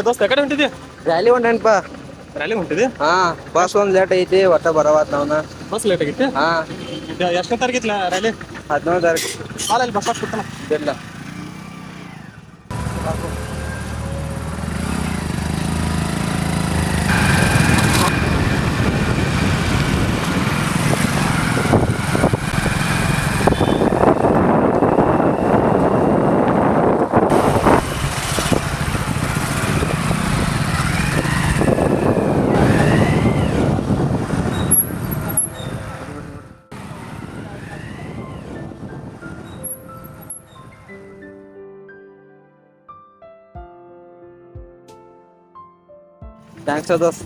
ದೋಸ್ತ ಯಾಕಡೆ ಹೊಂಟಿದ್ದಿ? Rally ಹೊಂಟೇನಪ್ಪ. Rally ಹೊಂಟಿದ್ದಿ? ಹಾ ಬಸ್ ಒಂದ್ ಲೇಟ್ ಐತಿ ಒಟ್ಟ ಬರವಾತ್ ನಾವ್ನ. ಬಸ್ ಲೇಟ್ ಆಗೈತಿ? ಹಾ ಎಷ್ಟನೇ ತಾರೀಕು ಐತಿ ರ್ಯಾಲಿ? 17 ತಾರೀಕು. ಅಲ್ಲಿ ಬಸ್ ಸ್ಟಾಪ್ ಕೊಡ್ತಾನ ಇಲ್ಲ ಥ್ಯಾಂಕ್ಸ್ ದೋಸ್ತ್.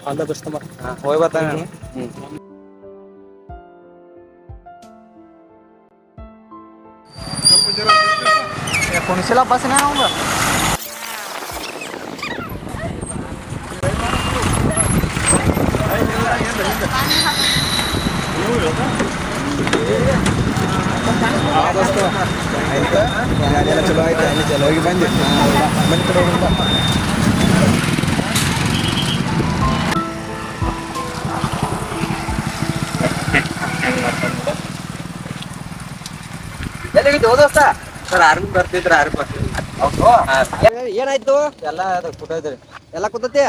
ಅಲ್ಲ ದೋಸ್ತಮ್ಮ ಹೋಗಿ ಬರ್ತಾನೆ. कोणीला बस नाही आऊंगा चलो आयते चलो होगी बंद मन करो ದೋಸ್ತ ಸರ್ ಆರ್ಮಿ ಬರ್ತಿದ್ರ ಏನಾಯ್ತು? ಎಲ್ಲ ಕೂತೈತ್ರಿ. ಎಲ್ಲ ಕೂತೈತಿ?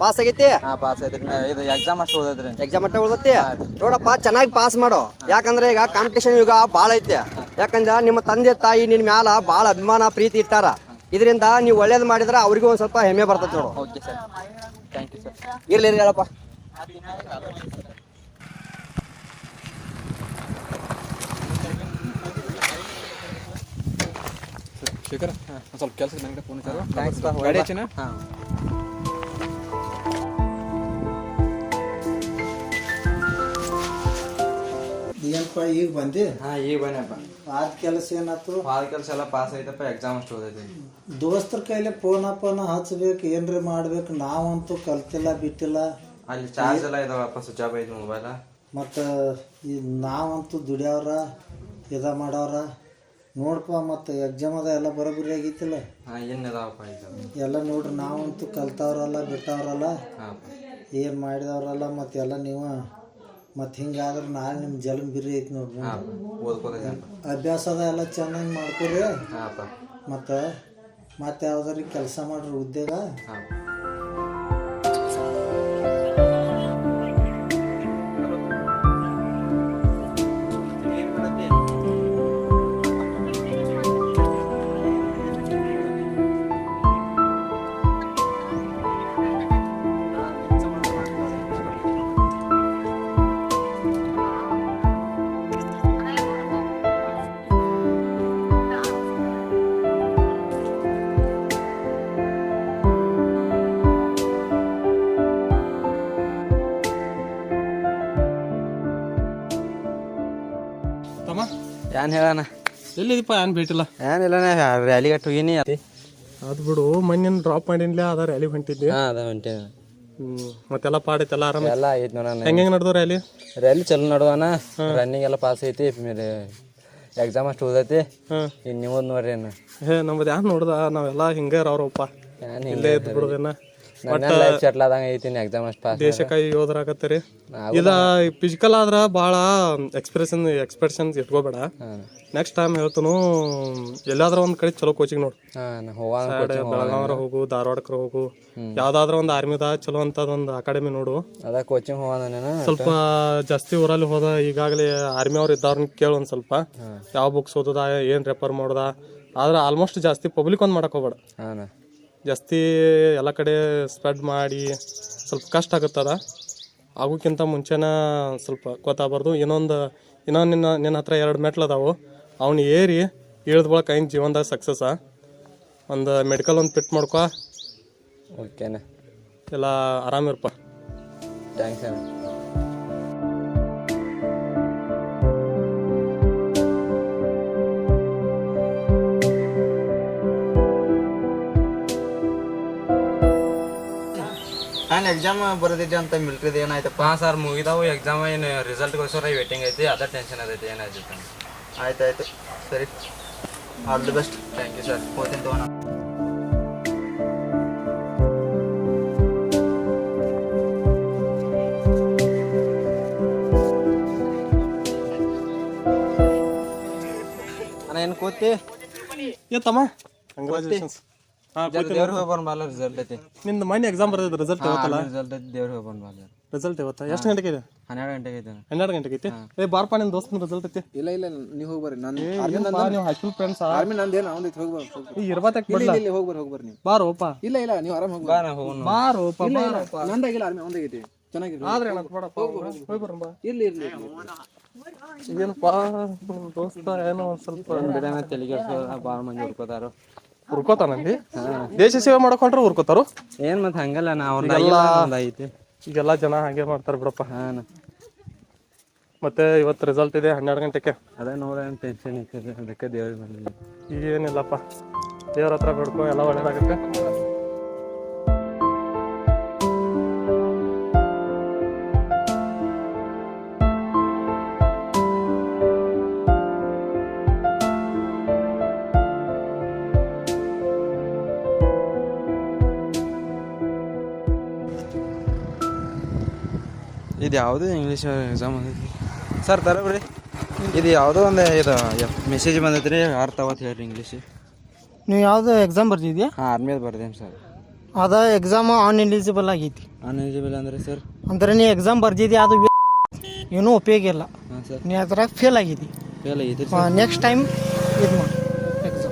ಪಾಸ್ ಆಗೈತಿ? ಹಾ ಪಾಸ್ ಐತ್ರಿ. ಇದು ಎಕ್ಸಾಮ್ ಅಷ್ಟು ಓದೈತ್ರಿ. ಎಕ್ಸಾಮ್ ಅಷ್ಟ ಓದೈತಿ? ನೋಡಪ್ಪ ಚೆನ್ನಾಗಿ ಪಾಸ್ ಮಾಡು. ಯಾಕಂದ್ರೆ ಈಗ ಕಾಂಪಿಟೇಷನ್ ಯುಗ ಭಾಳ ಐತಿ. ಯಾಕಂದ್ರ ನಿಮ್ಮ ತಂದೆ ತಾಯಿ ನಿನ್ ಮ್ಯಾಲ ಭಾಳ ಅಭಿಮಾನ ಪ್ರೀತಿ ಇರ್ತಾರ. ಇದರಿಂದ ನೀವು ಒಳ್ಳೇದ್ ಮಾಡಿದ್ರ ಅವ್ರಿಗೂ ಒಂದ್ ಸ್ವಲ್ಪ ಹೆಮ್ಮೆ ಬರ್ತೈತಿ ನೋಡು. Okay sir, thank you sir. ಇರ್ಲಿ ಹೇಳಪ್ಪ. ಶೇಖರ್ ಸ್ವಲ್ಪ ಕೆಲಸ ನನಗೆ ಫೋನ್ ಹಚ್ಚಾರು. ಥ್ಯಾಂಕ್ಸ್ ಬಾ. ಗಾಡಿ ಹಚ್ಚಿನ? ಹಾಂ ಏನಪ್ಪ ಈಗ ಬಂದಿ? ಹಾಂ ಈಗ ಬನ್ನಪ್ಪ. ಆದ ಕೆಲಸ ಏನಾಯ್ತು? ಆದ ಕೆಲಸ ಎಲ್ಲ ಪಾಸ್ ಐತಪ್ಪ. ಎಕ್ಸಾಮ್ ಅಷ್ಟು ಓದೈತಿ. ದೋಸ್ತರ ಕೈಲಿ ಫೋನ್ ಹಚ್ಬೇಕು, ಏನ್ರಿ ಮಾಡ್ಬೇಕು. ನಾವಂತೂ ಕಲ್ತಿಲ್ಲ ಬಿಟ್ಟಿಲ್ಲ. ಅಲ್ಲಿ ಚಾರ್ಜ್ ಎಲ್ಲ ಇದಾವಪ್ಪ, ಸ್ವಿಚ್ ಆಫ್ ಐತಿ ಮೊಬೈಲ. ಮತ್ತು ಈ ನಾವಂತೂ ದುಡಿಯವ್ರ ಇದ ಮಾಡವ್ರ ನೋಡಪ್ಪ. ಮತ್ತು ಎಕ್ಸಾಮ್ ಅದ ಎಲ್ಲ ಬರೋಬ್ಬರಿ ಆಗೈತಿಲ್ಲ. ಹಾಂ ಏನಿದಾವಪ್ಪ ಈಗ ಎಲ್ಲ ನೋಡ್ರಿ. ನಾವಂತೂ ಕಲ್ತವ್ರಲ್ಲ ಬಿಟ್ಟವ್ರಲ್ಲ, ಹಾಂ ಏನು ಮಾಡಿದವ್ರಲ್ಲ. ಮತ್ತು ಎಲ್ಲ ನೀವು ಮತ್ತು ಹಿಂಗಾದ್ರೆ ನಾಳೆ ನಿಮ್ಮ ಜಲಮ್ ಬಿರಿ ಐತಿ ನೋಡ್ರಿ. ಹಾಂ ಓದ್ಕೋದ ಅಭ್ಯಾಸ ಅದ ಎಲ್ಲ ಚೆನ್ನಾಗಿ ಮಾಡ್ಕೊರಿ. ಹಾಂಪ್ಪ. ಮತ್ತು ಮತ್ತೆ ಯಾವ್ದಾರು ಕೆಲಸ ಮಾಡ್ರಿ ಉದ್ಯೋಗ. ಹಾಂ ಏನ್ ಹೇಳಣ? ಎಲ್ಲಿದೀಪ? ಏನ್ ಭೇಟಿಲ್ಲ. ಏನಿಲ್ಲ, ರ್ಯಾಲಿ ಗಟ್ಟು ಹೋಗಿನಿ. ಅದು ಬಿಡು, ಮೊನ್ನೆ ಡ್ರಾಪ್ ಮಾಡಿನ್ಲ, ಅದ ರ್ಯಾಲಿ ಹೊಂಟಿದ್ದೆ. ಹಾಂ ಅದ ಹೊಂಟೇನ. ಮತ್ತೆಲ್ಲ ಪಾಡೈತೆ? ಎಲ್ಲ ಆರಾಮ ಎಲ್ಲ ಐತಿ ನೋಡಣ. ಹೆಂಗೆ ನಡೆದು ರ್ಯಾಲಿ? ರ್ಯಾಲಿ ಚಲೋ ನಡುವಣ. ರನ್ನಿಂಗ್ ಎಲ್ಲ ಪಾಸ್ ಐತಿ. ಮೇಲೆ ಎಕ್ಸಾಮ್ ಅಷ್ಟು ಓದೈತಿ. ಇನ್ನು ನೀವು ನೋಡ್ರಿ ಏನು ನಮ್ದು ಯಾರು ನೋಡ್ದ? ನಾವೆಲ್ಲ ಹಿಂಗೆ ಅವ್ರಪ್ಪ ಇಲ್ಲೇ ಇದ್ದು ಬಿಡುದೇನ. ಲೈಫ್ ಸೆಟ್ಲ್ ಆದಂಗೆ ಐತಿ. ಎಕ್ಸಾಮ್ ಅಷ್ಟು ಪಾಸ್. ದೇಶಕ್ಕಾಗಿ ಯೋಧರಾಗತ್ತರಿ. ಇಲ್ಲ ಫಿಸಿಕಲ್ ಆದ್ರ ಭಾಳ ಎಕ್ಸ್ಪ್ರೆಷನ್ಸ್ ಇಟ್ಕೋಬೇಡ. ನೆಕ್ಸ್ಟ್ ಟೈಮ್ ಹೇಳ್ತನು, ಎಲ್ಲಾದ್ರೂ ಒಂದ್ ಕಡೆ ಚಲೋ ಕೋಚಿಂಗ್ ನೋಡು. ಬೆಳಗಾವ್ರ ಹೋಗು, ಧಾರವಾಡಕ್ರ ಹೋಗು, ಯಾವ್ದಾದ್ರ ಒಂದು ಆರ್ಮಿದ ಚಲೋ ಅಂತದ ಒಂದು ಅಕಾಡೆಮಿ ನೋಡು. ಅದ ಕೋಚಿಂಗ್ ಹೋಗೋಣ. ಸ್ವಲ್ಪ ಜಾಸ್ತಿ ಊರಲ್ಲಿ ಹೋದ ಈಗಾಗಲೇ ಆರ್ಮಿ ಅವ್ರು ಇದ್ದವ್ರನ್ನ ಕೇಳು ಒಂದ್ ಸ್ವಲ್ಪ. ಯಾವ ಬುಕ್ಸ್ ಓದದ, ಏನ್ ರೆಫರ್ ಮಾಡೋದ. ಆದ್ರೆ ಆಲ್ಮೋಸ್ಟ್ ಜಾಸ್ತಿ ಪಬ್ಲಿಕ್ ಒಂದ್ ಮಾಡಕ್ ಹೋಗ್ಬೇಡ. ಜಾಸ್ತಿ ಎಲ್ಲ ಕಡೆ ಸ್ಪ್ರೆಡ್ ಮಾಡಿ ಸ್ವಲ್ಪ ಕಷ್ಟ ಆಗುತ್ತದ. ಆಗೋಕ್ಕಿಂತ ಮುಂಚೆನ ಸ್ವಲ್ಪ ಗೊತ್ತಾಗಬಾರ್ದು. ಇನ್ನೊಂದು ನಿನ್ನ ಹತ್ರ 2 ಮೆಟ್ಲು ಅದಾವು, ಅವ್ನು ಏರಿ ಇಳಿದ ಬಳಕ ಐನ್ ಜೀವನದಾಗ ಸಕ್ಸಸ್. ಒಂದು ಮೆಡಿಕಲ್ ಒಂದು ಫಿಟ್ ಮಾಡ್ಕೊ. ಓಕೆನಾ? ಎಲ್ಲ ಆರಾಮಿರಪ್ಪ. ಥ್ಯಾಂಕ್ಸ್ ಅಣ್ಣ. ನಾನು ಎಕ್ಸಾಮ್ ಬರೋದೈತಿ ಅಂತ ಮಿಲ್ಟ್ರಿದು ಏನಾಯ್ತಪ್ಪ? ಹಾಂ ಸರ್, ಮುಗಿದಾವು ಎಕ್ಸಾಮ್. ಏನು ರಿಸಲ್ಟ್ಗೋಸ್ಕರ ವೇಟಿಂಗ್ ಐತಿ. ಅದ ಟೆನ್ಷನ್ ಅದೈತಿ ಏನಾಯ್ತು. ಆಯ್ತಾಯ್ತು, ಸರಿ. All the best. Thank you sir. ಹೋಗ್ತೀನಿ ತಗೋಣ. ಏನು ಕೂತಿ ಏ ತಮ್ಮ ಕಂಗ್ರಾಚುಲೇಷನ್ಸ್. ದೇವ್ರಿಗೆ ಹೋಗಿ ಬಂದ್ಬಾಲ ರಿಸಲ್ಟ್ ಐತಿ. ನಿಂದು ಮನೆ ಎಕ್ಸಾಮ್ ಬರೆದಿದ್ದು ರಿಸಲ್ಟ್ ಯಾವತ್ತಲ್ಲ? ರಿಸಲ್ಟ್ ಐತಿ, ದೇವ್ರಿಗೆ ಹೋಗಿ ಬಂದ್ಬಾಲ. ರಿಸಲ್ಟ್ ಯಾವತ್ತ? ಎಷ್ಟು ಗಂಟೆಗೆ ಇದೆ? 12 ಗಂಟೆಗೆ ಐತೆ. 12 ಗಂಟೆಗೆ ಐತಿ. ಏ ಬಾರಪ್ಪ, ನಿನ್ನ ದೋಸ್ತನ ರಿಸಲ್ಟ್ ಐತಿ. ಇಲ್ಲ ನೀವು ಹೋಗಿ ಬರ್ರಿ. ನಾನು ನೀವು ಹೈಸ್ಕೂಲ್ ಫ್ರೆಂಡ್ಸ್ ಆರ್ಮಿ ನಂದೇನು ಅವನೈತಿ, ಹೋಗಿ ಬರ್ರಿ. ಈ ಇರ್ಬಾತಕ್ ಬಿಡ್ಲ. ಇಲ್ಲಿ ಹೋಗಿ ಬರ್ರಿ ನೀವು. ಬಾರೋಪ. ಇಲ್ಲ ನೀವು ಆರಾಮ್ ಹೋಗಿ ಬಾರೋಪ. ನಂದಾಗಿಲ್ಲ ಆರ್ಮಿ ಅವನದೈತಿ, ಚೆನ್ನಾಗಿದೆ. ಆದ್ರೆ ಏನಂತ ಮಾಡಪ್ಪ, ಹೋಗಿ ಬರೋಣ ಬಾ. ಇರ್ಲಿ ಏನಪ್ಪಾ ದೋಸ್ತ, ಏನೋ ಒಂದ್ ಸ್ವಲ್ಪ ತೆಲಿಗೆ ಭಾಳ ಮಂದಿ ಹುಡ್ಕೋತಾರು. ಹುರ್ಕೋತಾನಲ್ಲಿ ದೇಶ ಸೇವೆ ಮಾಡಕೊಂಡ್ರೆ ಹುರ್ಕೋತಾರು. ಏನ್ ಮತ್ತೆ ಹಂಗಲ್ಲ, ನಾವು ಐತಿ ಈಗೆಲ್ಲ ಜನ ಹಾಗೆ ಮಾಡ್ತಾರ ಬಿಡಪ್ಪ. ಮತ್ತೆ ಇವತ್ತು ರಿಸಲ್ಟ್ ಇದೆ 12 ಗಂಟೆಗೆ. ಅದೇ ನೋಡೋಣ, ಟೆನ್ಷನ್ ಐತೆ, ಅದಕ್ಕೆ ದೇವ್ರಿಗೆ ಬಂದಿಲ್ಲ. ಏನಿಲ್ಲಪ್ಪ, ದೇವ್ರ ಹತ್ರ ಬಿಡ್ಕೊ, ಎಲ್ಲ ಒಳ್ಳೇದಾಗುತ್ತೆ. ಇದು ಯಾವುದೋ ಇಂಗ್ಲೀಷ್ ಎಕ್ಸಾಮ್ ಅದೈತಿ ಸರ್, ತರಬ್ರಿ. ಇದು ಯಾವುದೋ ಒಂದು ಇದು ಮೆಸೇಜ್ ಬಂದೈತಿ ರೀ, ಅರ್ಥ ಅವತ್ತು ಹೇಳ್ರಿ ಇಂಗ್ಲೀಷ್. ನೀವು ಯಾವ್ದು ಎಕ್ಸಾಮ್ ಬರ್ದಿದ್ಯಾ? ಹಾಂ, ಆರ್ಮಿದು ಬರ್ದೇನು ಸರ್. ಅದ ಎಕ್ಸಾಮ್ ಅನ್ಎಲಿಜಿಬಲ್ ಆಗೈತಿ. ಅನ್ಎಲಿಜಿಬಲ್ ಅಂದರೆ ಸರ್? ಅಂದ್ರೆ ನೀ ಎಕ್ಸಾಮ್ ಬರ್ದಿದ್ಯಾ, ಅದು ಏನೂ ಉಪಯೋಗ ಇಲ್ಲ. ಹಾಂ ಸರ್. ನೀ ಅದ್ರಾಗ ಫೇಲ್ ಆಗಿದ್ದಿ. ಫೇಲ್ ಆಗೈತಿ. ನೆಕ್ಸ್ಟ್ ಟೈಮ್ ಇದು ಮಾಡಿ ಎಕ್ಸಾಮ್.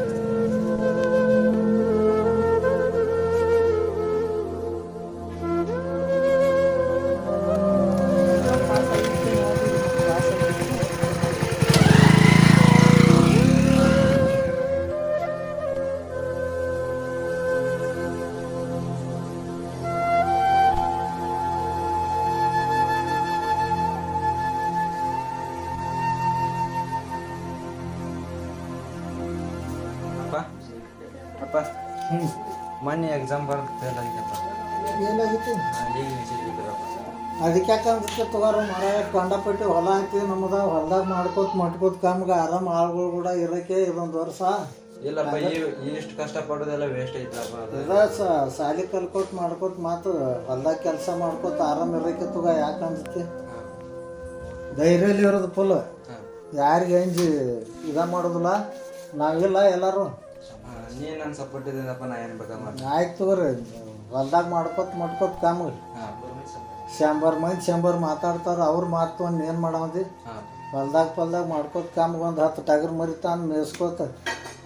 ಅಪ್ಪ ಮೊನ್ನೆ ಎಕ್ಸಾಮ್ ಬರ್ದು ಫೇಲ್ ಆಗಿದ್ದಪ್ಪ. ಏನಾಗಿತ್ತು? ಈಗ ಮೆಸೇಜ್ ಬಿಟ್ಟಿರಪ್ಪ. ಅದಕ್ಕೆ ಯಾಕಂದ್ರೆ ತಗೋರ ಮರ ಕಂಡಪಟ್ಟಿ ಹೊಲ ಐತಿ ನಮ್ಮದ, ಹೊಲ್ದಾಗ ಮಾಡ್ಕೋತ ಕಾಮ್ಗೆ ಆರಾಮ್ ಆಳುಗಳು ಕೂಡ ಇರೋಕೆ ಇದೊಂದು ವರ್ಷ. ಇಲ್ಲಪ್ಪ, ಇಷ್ಟು ಕಷ್ಟಪಡೋದೆಲ್ಲ ವೇಸ್ಟ್ ಐತಪ್ಪ. ಎಲ್ಲ ಸಾಲಿ ಮಾಡ್ಕೋತ ಮಾತು ಹೊಲ್ದಾಗ ಕೆಲಸ ಮಾಡ್ಕೋತ ಆರಾಮ್ ಇರೋಕೆ ತಗ. ಯಾಕಂದ್ರೆ ಧೈರ್ಯಲ್ಲಿ ಇರೋದು ಫುಲ್, ಯಾರಿಗೆ ಅಂಜಿ ಮಾಡೋದಿಲ್ಲ. ನಾವಿಲ್ಲ ಎಲ್ಲರೂ. ನೀ ನನ್ನ ಸಪೋರ್ಟ್ ಇದೆಯಪ್ಪ, ನಾ ಏನು ಬೇಕಾ ಮಾಡಿ. ಆಯ್ತು ತಗೋರಿ, ಹೊಲ್ದಾಗ ಮಾಡ್ಕೋತ ಕಾಮ್ಗೆ ಶಂಬರ್ ಮಂದಿ ಮಾತಾಡ್ತಾರ. ಅವ್ರ ಮಾತು ತೊಗೊಂಡು ಏನು ಮಾಡಾಮದಿ? ಹೊಲ್ದಾಗ ಮಾಡ್ಕೋತ ಕಾಮ್ಗೆ ಒಂದು 10 ಟಗರ್ ಮರಿತಾನ ಮೇಯಿಸ್ಕೋತ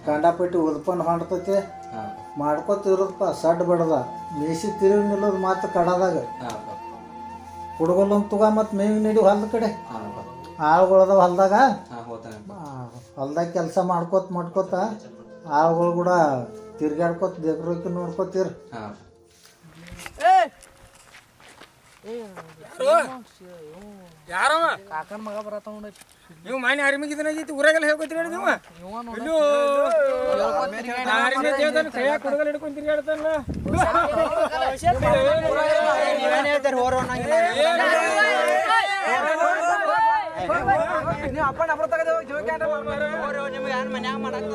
ಕಂಡಪಟ್ಟಿ ಉದ್ಪನ್ನ ಹೊಂಡ್ತೈತಿ. ಮಾಡ್ಕೋತ ಇರೋದಪ್ಪ, ಸಡ್ ಬಡ್ದ ಮೇಸಿ ತಿರುಗಿ ನಿಲ್ಲೋದು ಮಾತು ಕಡದಾಗ ಹುಡುಗಲ್ಲೊಂದು ತಗ. ಮತ್ತು ಮೇವಿಗೆ ನೀಡಿ ಹೊಲ್ದ ಕಡೆ ಆಳುಗಳದ ಹೊಲ್ದಾಗ ಕೆಲಸ ಮಾಡ್ಕೋತ ಆಳುಗಳು ಕೂಡ ತಿರ್ಗಾಡ್ಕೋತ ದೇವ್ರಕ್ಕೆ ನೋಡ್ಕೋತೀರಿ. ಯಾರವ ಕಾಕನ ಮಗ ಬರತ್ತ ನೀವು ಮನೆ ಆರ್ಮಿಗೆ ಇದನ್ನಾಗೈತಿ, ಊರಾಗೆಲ್ಲ ಹೇಳ್ಕೊತೀರಿ ನೀವು. ಕೈಯಾಗ ಕೊಡಗಲ್ ಹಿಡ್ಕೊಂಡು ತಿರ್ಗಾಡ್ತಾನ. ನೀವು ಅಪ್ಪನ ಅಪ್ರ ತಗದ ನಿಮ್ಗೆ ಯಾರು ಮನ್ಯಾಗ ಮಾಡಾಕ್ತ.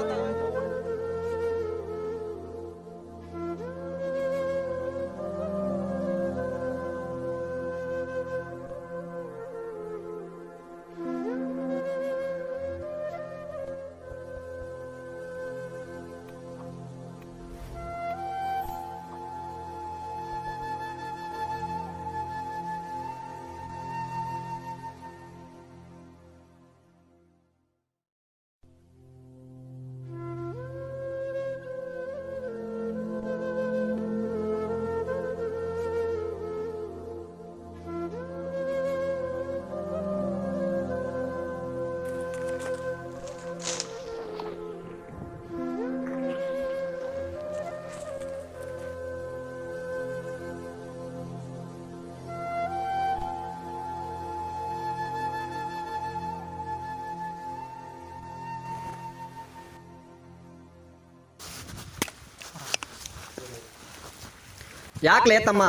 ಯಾಕ್ಲೆ ತಮ್ಮ,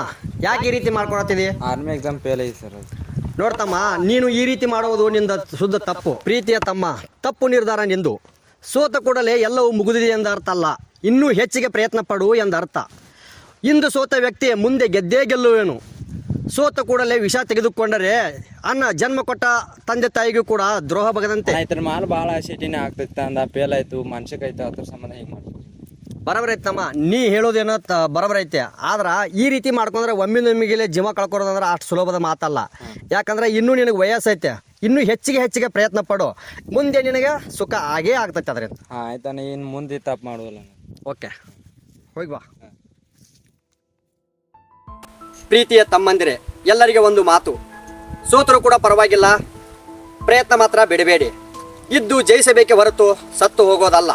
ಯಾಕೆ ಈ ರೀತಿ ಮಾಡ್ಕೊಳತ್ತಿದಿ? ಆರ್ಮಿ ಎಕ್ಸಾಮ್ ಫೇಲ್ ಐತಿ ಸರ್. ನೋಡ್ತಮ್ಮ, ನೀನು ಈ ರೀತಿ ಮಾಡುವುದು ನಿಂದ ಶುದ್ಧ ತಪ್ಪು. ಪ್ರೀತಿಯ ತಮ್ಮ, ತಪ್ಪು ನಿರ್ಧಾರ ನಿಂದು. ಸೋತ ಕೂಡಲೇ ಎಲ್ಲವೂ ಮುಗಿದಿದೆ ಎಂದರ್ಥ ಅಲ್ಲ, ಇನ್ನೂ ಹೆಚ್ಚಿಗೆ ಪ್ರಯತ್ನ ಪಡು ಎಂದರ್ಥ. ಇಂದು ಸೋತ ವ್ಯಕ್ತಿ ಮುಂದೆ ಗೆದ್ದೇ ಗೆಲ್ಲುವೇನು. ಸೋತ ಕೂಡಲೇ ವಿಷ ತೆಗೆದುಕೊಂಡರೆ ಅನ್ನ ಜನ್ಮ ಕೊಟ್ಟ ತಂದೆ ತಾಯಿಗೂ ಕೂಡ ದ್ರೋಹ ಬಗದಂತೆ. ಆಯ್ತು ಮಾಲ್ ಭಾಳ ಸಿಟಿನೇ ಆಗ್ತೈತೆ ಅಂದ ಫೇಲ್ ಆಯ್ತು ಮನುಷ್ಯಕೈತೆ ಅದ್ರ ಸಂಬಂಧ ಹಿಂಗೆ ಮಾಡ್ತೀವಿ. ಬರಬರೈತಮ್ಮ ನೀ ಹೇಳೋದೇನೋ ಬರಬರೈತೆ. ಆದ್ರೆ ಈ ರೀತಿ ಮಾಡ್ಕೊಂಡ್ರೆ ಒಮ್ಮಿನೊಮ್ಮಿಗೆ ಜೀವ ಕಳ್ಕೊಡೋದಂದ್ರೆ ಅಷ್ಟು ಸುಲಭದ ಮಾತಲ್ಲ. ಯಾಕಂದ್ರೆ ಇನ್ನೂ ನಿನಗೆ ವಯಸ್ಸೈತೆ, ಇನ್ನೂ ಹೆಚ್ಚಿಗೆ ಪ್ರಯತ್ನ ಪಡು, ಮುಂದೆ ನಿನಗೆ ಸುಖ ಆಗೇ ಆಗ್ತೈತೆ ಅದರಿಂದ. ಆಯ್ತಾನೆ ಇನ್ನು ಮುಂದೆ ತಪ್ಪು ಮಾಡೋದಿಲ್ಲ. ಓಕೆ, ಹೋಗಿ ಬಾ. ಪ್ರೀತಿಯ ತಮ್ಮಂದಿರೆ, ಎಲ್ಲರಿಗೆ ಒಂದು ಮಾತು, ಸೋತರೂ ಕೂಡ ಪರವಾಗಿಲ್ಲ, ಪ್ರಯತ್ನ ಮಾತ್ರ ಬಿಡಬೇಡಿ. ಇದ್ದು ಜಯಿಸಬೇಕೆ ಹೊರತು ಸತ್ತು ಹೋಗೋದಲ್ಲ.